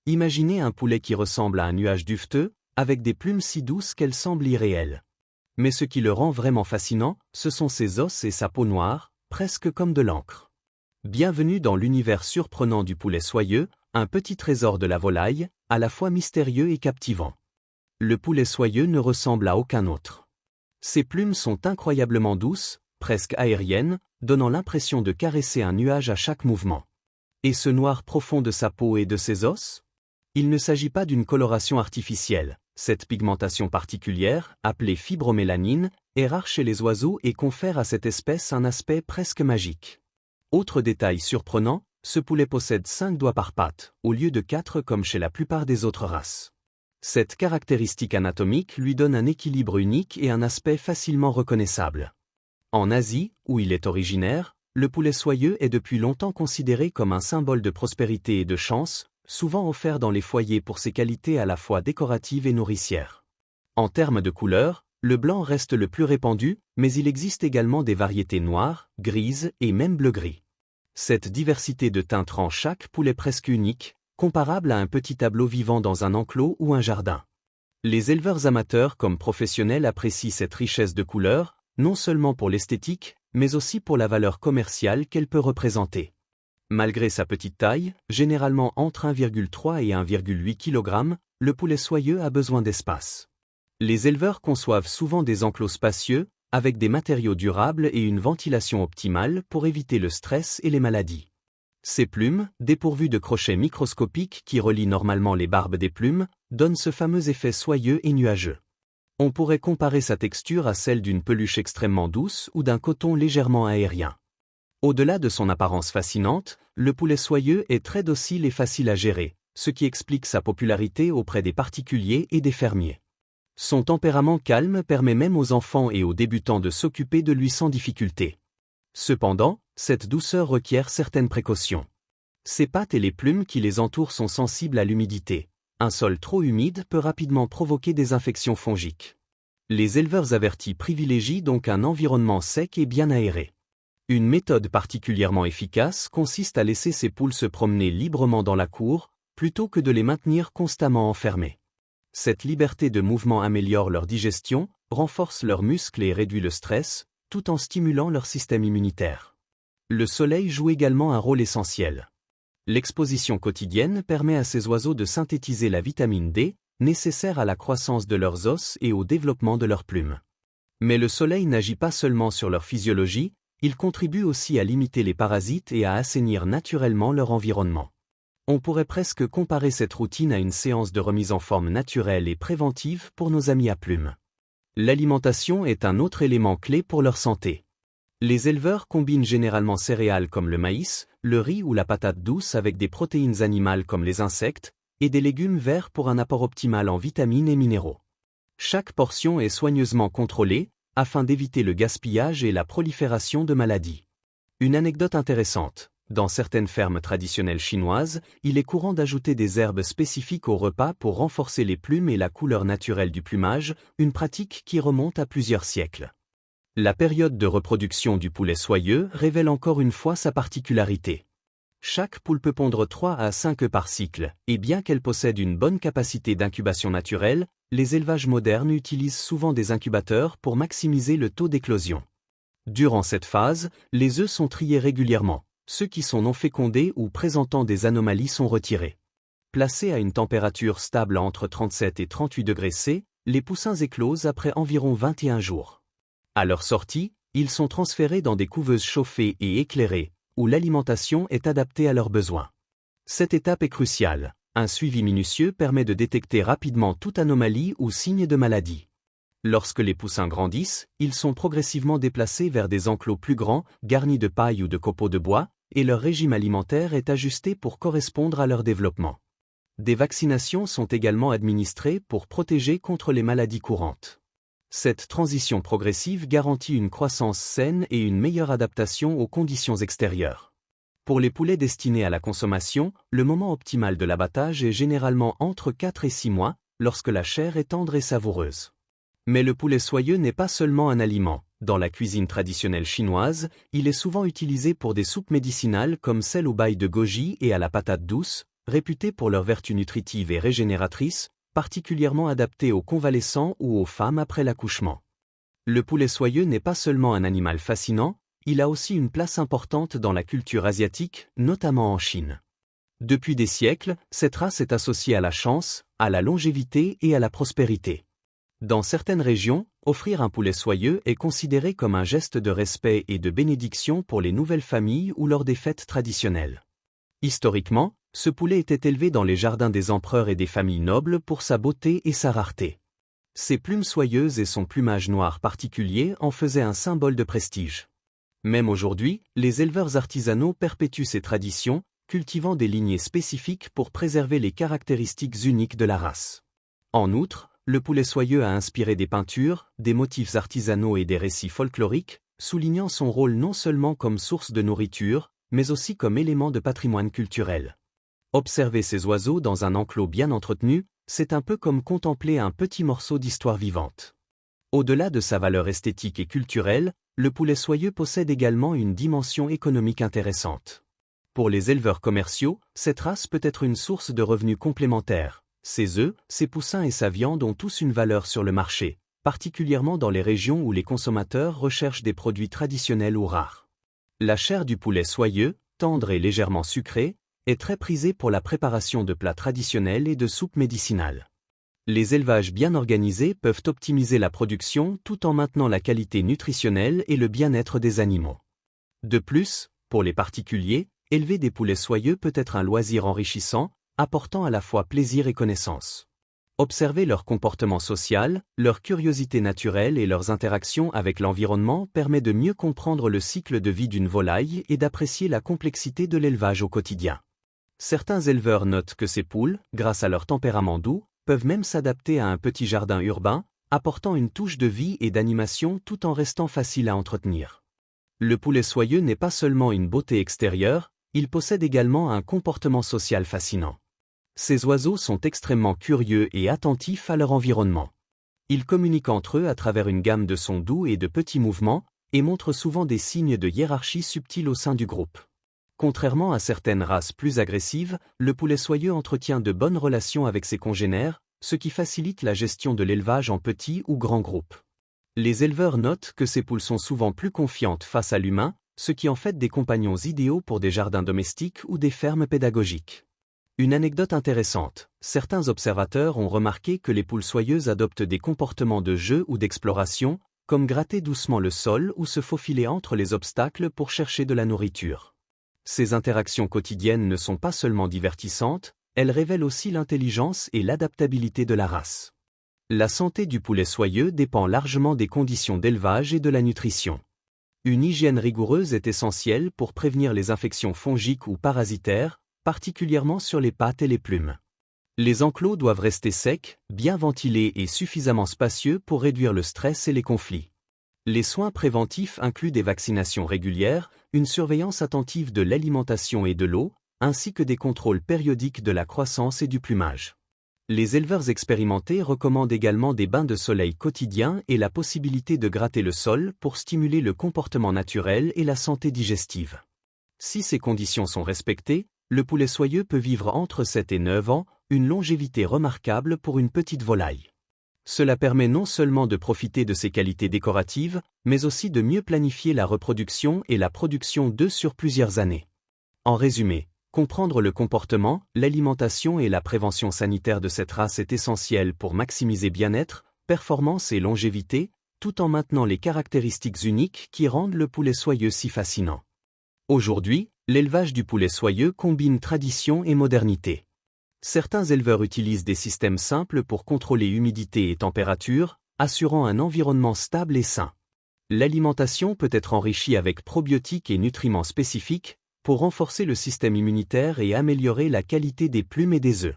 Imaginez un poulet qui ressemble à un nuage duveteux, avec des plumes si douces qu'elles semblent irréelles. Mais ce qui le rend vraiment fascinant, ce sont ses os et sa peau noire, presque comme de l'encre. Bienvenue dans l'univers surprenant du poulet soyeux, un petit trésor de la volaille, à la fois mystérieux et captivant. Le poulet soyeux ne ressemble à aucun autre. Ses plumes sont incroyablement douces, presque aériennes, donnant l'impression de caresser un nuage à chaque mouvement. Et ce noir profond de sa peau et de ses os? Il ne s'agit pas d'une coloration artificielle. Cette pigmentation particulière, appelée fibromélanine, est rare chez les oiseaux et confère à cette espèce un aspect presque magique. Autre détail surprenant, ce poulet possède 5 doigts par patte, au lieu de 4 comme chez la plupart des autres races. Cette caractéristique anatomique lui donne un équilibre unique et un aspect facilement reconnaissable. En Asie, où il est originaire, le poulet soyeux est depuis longtemps considéré comme un symbole de prospérité et de chance, souvent offert dans les foyers pour ses qualités à la fois décoratives et nourricières. En termes de couleur, le blanc reste le plus répandu, mais il existe également des variétés noires, grises et même bleu-gris. Cette diversité de teintes rend chaque poulet presque unique, comparable à un petit tableau vivant dans un enclos ou un jardin. Les éleveurs amateurs comme professionnels apprécient cette richesse de couleurs, non seulement pour l'esthétique, mais aussi pour la valeur commerciale qu'elle peut représenter. Malgré sa petite taille, généralement entre 1,3 et 1,8 kg, le poulet soyeux a besoin d'espace. Les éleveurs conçoivent souvent des enclos spacieux, avec des matériaux durables et une ventilation optimale pour éviter le stress et les maladies. Ces plumes, dépourvues de crochets microscopiques qui relient normalement les barbes des plumes, donnent ce fameux effet soyeux et nuageux. On pourrait comparer sa texture à celle d'une peluche extrêmement douce ou d'un coton légèrement aérien. Au-delà de son apparence fascinante, le poulet soyeux est très docile et facile à gérer, ce qui explique sa popularité auprès des particuliers et des fermiers. Son tempérament calme permet même aux enfants et aux débutants de s'occuper de lui sans difficulté. Cependant, cette douceur requiert certaines précautions. Ses pattes et les plumes qui les entourent sont sensibles à l'humidité. Un sol trop humide peut rapidement provoquer des infections fongiques. Les éleveurs avertis privilégient donc un environnement sec et bien aéré. Une méthode particulièrement efficace consiste à laisser ces poules se promener librement dans la cour, plutôt que de les maintenir constamment enfermées. Cette liberté de mouvement améliore leur digestion, renforce leurs muscles et réduit le stress, tout en stimulant leur système immunitaire. Le soleil joue également un rôle essentiel. L'exposition quotidienne permet à ces oiseaux de synthétiser la vitamine D, nécessaire à la croissance de leurs os et au développement de leurs plumes. Mais le soleil n'agit pas seulement sur leur physiologie, il contribue aussi à limiter les parasites et à assainir naturellement leur environnement. On pourrait presque comparer cette routine à une séance de remise en forme naturelle et préventive pour nos amis à plumes. L'alimentation est un autre élément clé pour leur santé. Les éleveurs combinent généralement céréales comme le maïs, le riz ou la patate douce avec des protéines animales comme les insectes, et des légumes verts pour un apport optimal en vitamines et minéraux. Chaque portion est soigneusement contrôlée, afin d'éviter le gaspillage et la prolifération de maladies. Une anecdote intéressante. Dans certaines fermes traditionnelles chinoises, il est courant d'ajouter des herbes spécifiques au repas pour renforcer les plumes et la couleur naturelle du plumage, une pratique qui remonte à plusieurs siècles. La période de reproduction du poulet soyeux révèle encore une fois sa particularité. Chaque poule peut pondre 3 à 5 œufs par cycle, et bien qu'elle possède une bonne capacité d'incubation naturelle, les élevages modernes utilisent souvent des incubateurs pour maximiser le taux d'éclosion. Durant cette phase, les œufs sont triés régulièrement. Ceux qui sont non fécondés ou présentant des anomalies sont retirés. Placés à une température stable entre 37 et 38 degrés C, les poussins éclosent après environ 21 jours. À leur sortie, ils sont transférés dans des couveuses chauffées et éclairées, où l'alimentation est adaptée à leurs besoins. Cette étape est cruciale. Un suivi minutieux permet de détecter rapidement toute anomalie ou signe de maladie. Lorsque les poussins grandissent, ils sont progressivement déplacés vers des enclos plus grands, garnis de paille ou de copeaux de bois, et leur régime alimentaire est ajusté pour correspondre à leur développement. Des vaccinations sont également administrées pour protéger contre les maladies courantes. Cette transition progressive garantit une croissance saine et une meilleure adaptation aux conditions extérieures. Pour les poulets destinés à la consommation, le moment optimal de l'abattage est généralement entre 4 et 6 mois, lorsque la chair est tendre et savoureuse. Mais le poulet soyeux n'est pas seulement un aliment. Dans la cuisine traditionnelle chinoise, il est souvent utilisé pour des soupes médicinales comme celle au bail de goji et à la patate douce, réputés pour leurs vertus nutritives et régénératrices, particulièrement adaptés aux convalescents ou aux femmes après l'accouchement. Le poulet soyeux n'est pas seulement un animal fascinant, il a aussi une place importante dans la culture asiatique, notamment en Chine. Depuis des siècles, cette race est associée à la chance, à la longévité et à la prospérité. Dans certaines régions, offrir un poulet soyeux est considéré comme un geste de respect et de bénédiction pour les nouvelles familles ou lors des fêtes traditionnelles. Historiquement, ce poulet était élevé dans les jardins des empereurs et des familles nobles pour sa beauté et sa rareté. Ses plumes soyeuses et son plumage noir particulier en faisaient un symbole de prestige. Même aujourd'hui, les éleveurs artisanaux perpétuent ces traditions, cultivant des lignées spécifiques pour préserver les caractéristiques uniques de la race. En outre, le poulet soyeux a inspiré des peintures, des motifs artisanaux et des récits folkloriques, soulignant son rôle non seulement comme source de nourriture, mais aussi comme élément de patrimoine culturel. Observer ces oiseaux dans un enclos bien entretenu, c'est un peu comme contempler un petit morceau d'histoire vivante. Au-delà de sa valeur esthétique et culturelle, le poulet soyeux possède également une dimension économique intéressante. Pour les éleveurs commerciaux, cette race peut être une source de revenus complémentaires. Ses œufs, ses poussins et sa viande ont tous une valeur sur le marché, particulièrement dans les régions où les consommateurs recherchent des produits traditionnels ou rares. La chair du poulet soyeux, tendre et légèrement sucrée, est très prisée pour la préparation de plats traditionnels et de soupes médicinales. Les élevages bien organisés peuvent optimiser la production tout en maintenant la qualité nutritionnelle et le bien-être des animaux. De plus, pour les particuliers, élever des poulets soyeux peut être un loisir enrichissant, apportant à la fois plaisir et connaissance. Observer leur comportement social, leur curiosité naturelle et leurs interactions avec l'environnement permet de mieux comprendre le cycle de vie d'une volaille et d'apprécier la complexité de l'élevage au quotidien. Certains éleveurs notent que ces poules, grâce à leur tempérament doux, peuvent même s'adapter à un petit jardin urbain, apportant une touche de vie et d'animation tout en restant facile à entretenir. Le poulet soyeux n'est pas seulement une beauté extérieure, il possède également un comportement social fascinant. Ces oiseaux sont extrêmement curieux et attentifs à leur environnement. Ils communiquent entre eux à travers une gamme de sons doux et de petits mouvements, et montrent souvent des signes de hiérarchie subtils au sein du groupe. Contrairement à certaines races plus agressives, le poulet soyeux entretient de bonnes relations avec ses congénères, ce qui facilite la gestion de l'élevage en petits ou grands groupes. Les éleveurs notent que ces poules sont souvent plus confiantes face à l'humain, ce qui en fait des compagnons idéaux pour des jardins domestiques ou des fermes pédagogiques. Une anecdote intéressante, certains observateurs ont remarqué que les poules soyeuses adoptent des comportements de jeu ou d'exploration, comme gratter doucement le sol ou se faufiler entre les obstacles pour chercher de la nourriture. Ces interactions quotidiennes ne sont pas seulement divertissantes, elles révèlent aussi l'intelligence et l'adaptabilité de la race. La santé du poulet soyeux dépend largement des conditions d'élevage et de la nutrition. Une hygiène rigoureuse est essentielle pour prévenir les infections fongiques ou parasitaires, particulièrement sur les pattes et les plumes. Les enclos doivent rester secs, bien ventilés et suffisamment spacieux pour réduire le stress et les conflits. Les soins préventifs incluent des vaccinations régulières, une surveillance attentive de l'alimentation et de l'eau, ainsi que des contrôles périodiques de la croissance et du plumage. Les éleveurs expérimentés recommandent également des bains de soleil quotidiens et la possibilité de gratter le sol pour stimuler le comportement naturel et la santé digestive. Si ces conditions sont respectées, le poulet soyeux peut vivre entre 7 et 9 ans, une longévité remarquable pour une petite volaille. Cela permet non seulement de profiter de ses qualités décoratives, mais aussi de mieux planifier la reproduction et la production d'œufs sur plusieurs années. En résumé, comprendre le comportement, l'alimentation et la prévention sanitaire de cette race est essentiel pour maximiser bien-être, performance et longévité, tout en maintenant les caractéristiques uniques qui rendent le poulet soyeux si fascinant. Aujourd'hui, l'élevage du poulet soyeux combine tradition et modernité. Certains éleveurs utilisent des systèmes simples pour contrôler humidité et température, assurant un environnement stable et sain. L'alimentation peut être enrichie avec probiotiques et nutriments spécifiques pour renforcer le système immunitaire et améliorer la qualité des plumes et des œufs.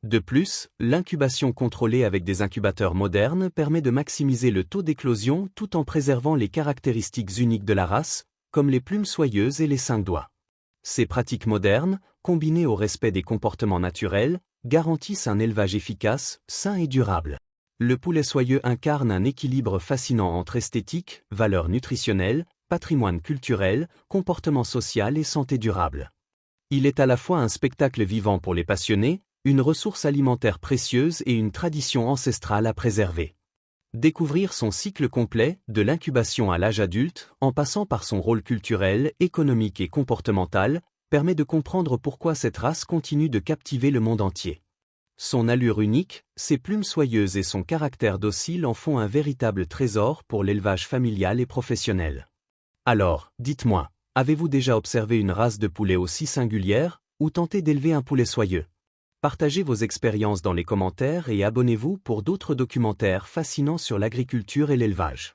De plus, l'incubation contrôlée avec des incubateurs modernes permet de maximiser le taux d'éclosion tout en préservant les caractéristiques uniques de la race, comme les plumes soyeuses et les 5 doigts. Ces pratiques modernes, combinées au respect des comportements naturels, garantissent un élevage efficace, sain et durable. Le poulet soyeux incarne un équilibre fascinant entre esthétique, valeurs nutritionnelles, patrimoine culturel, comportement social et santé durable. Il est à la fois un spectacle vivant pour les passionnés, une ressource alimentaire précieuse et une tradition ancestrale à préserver. Découvrir son cycle complet, de l'incubation à l'âge adulte, en passant par son rôle culturel, économique et comportemental, permet de comprendre pourquoi cette race continue de captiver le monde entier. Son allure unique, ses plumes soyeuses et son caractère docile en font un véritable trésor pour l'élevage familial et professionnel. Alors, dites-moi, avez-vous déjà observé une race de poulet aussi singulière, ou tenté d'élever un poulet soyeux? Partagez vos expériences dans les commentaires et abonnez-vous pour d'autres documentaires fascinants sur l'agriculture et l'élevage.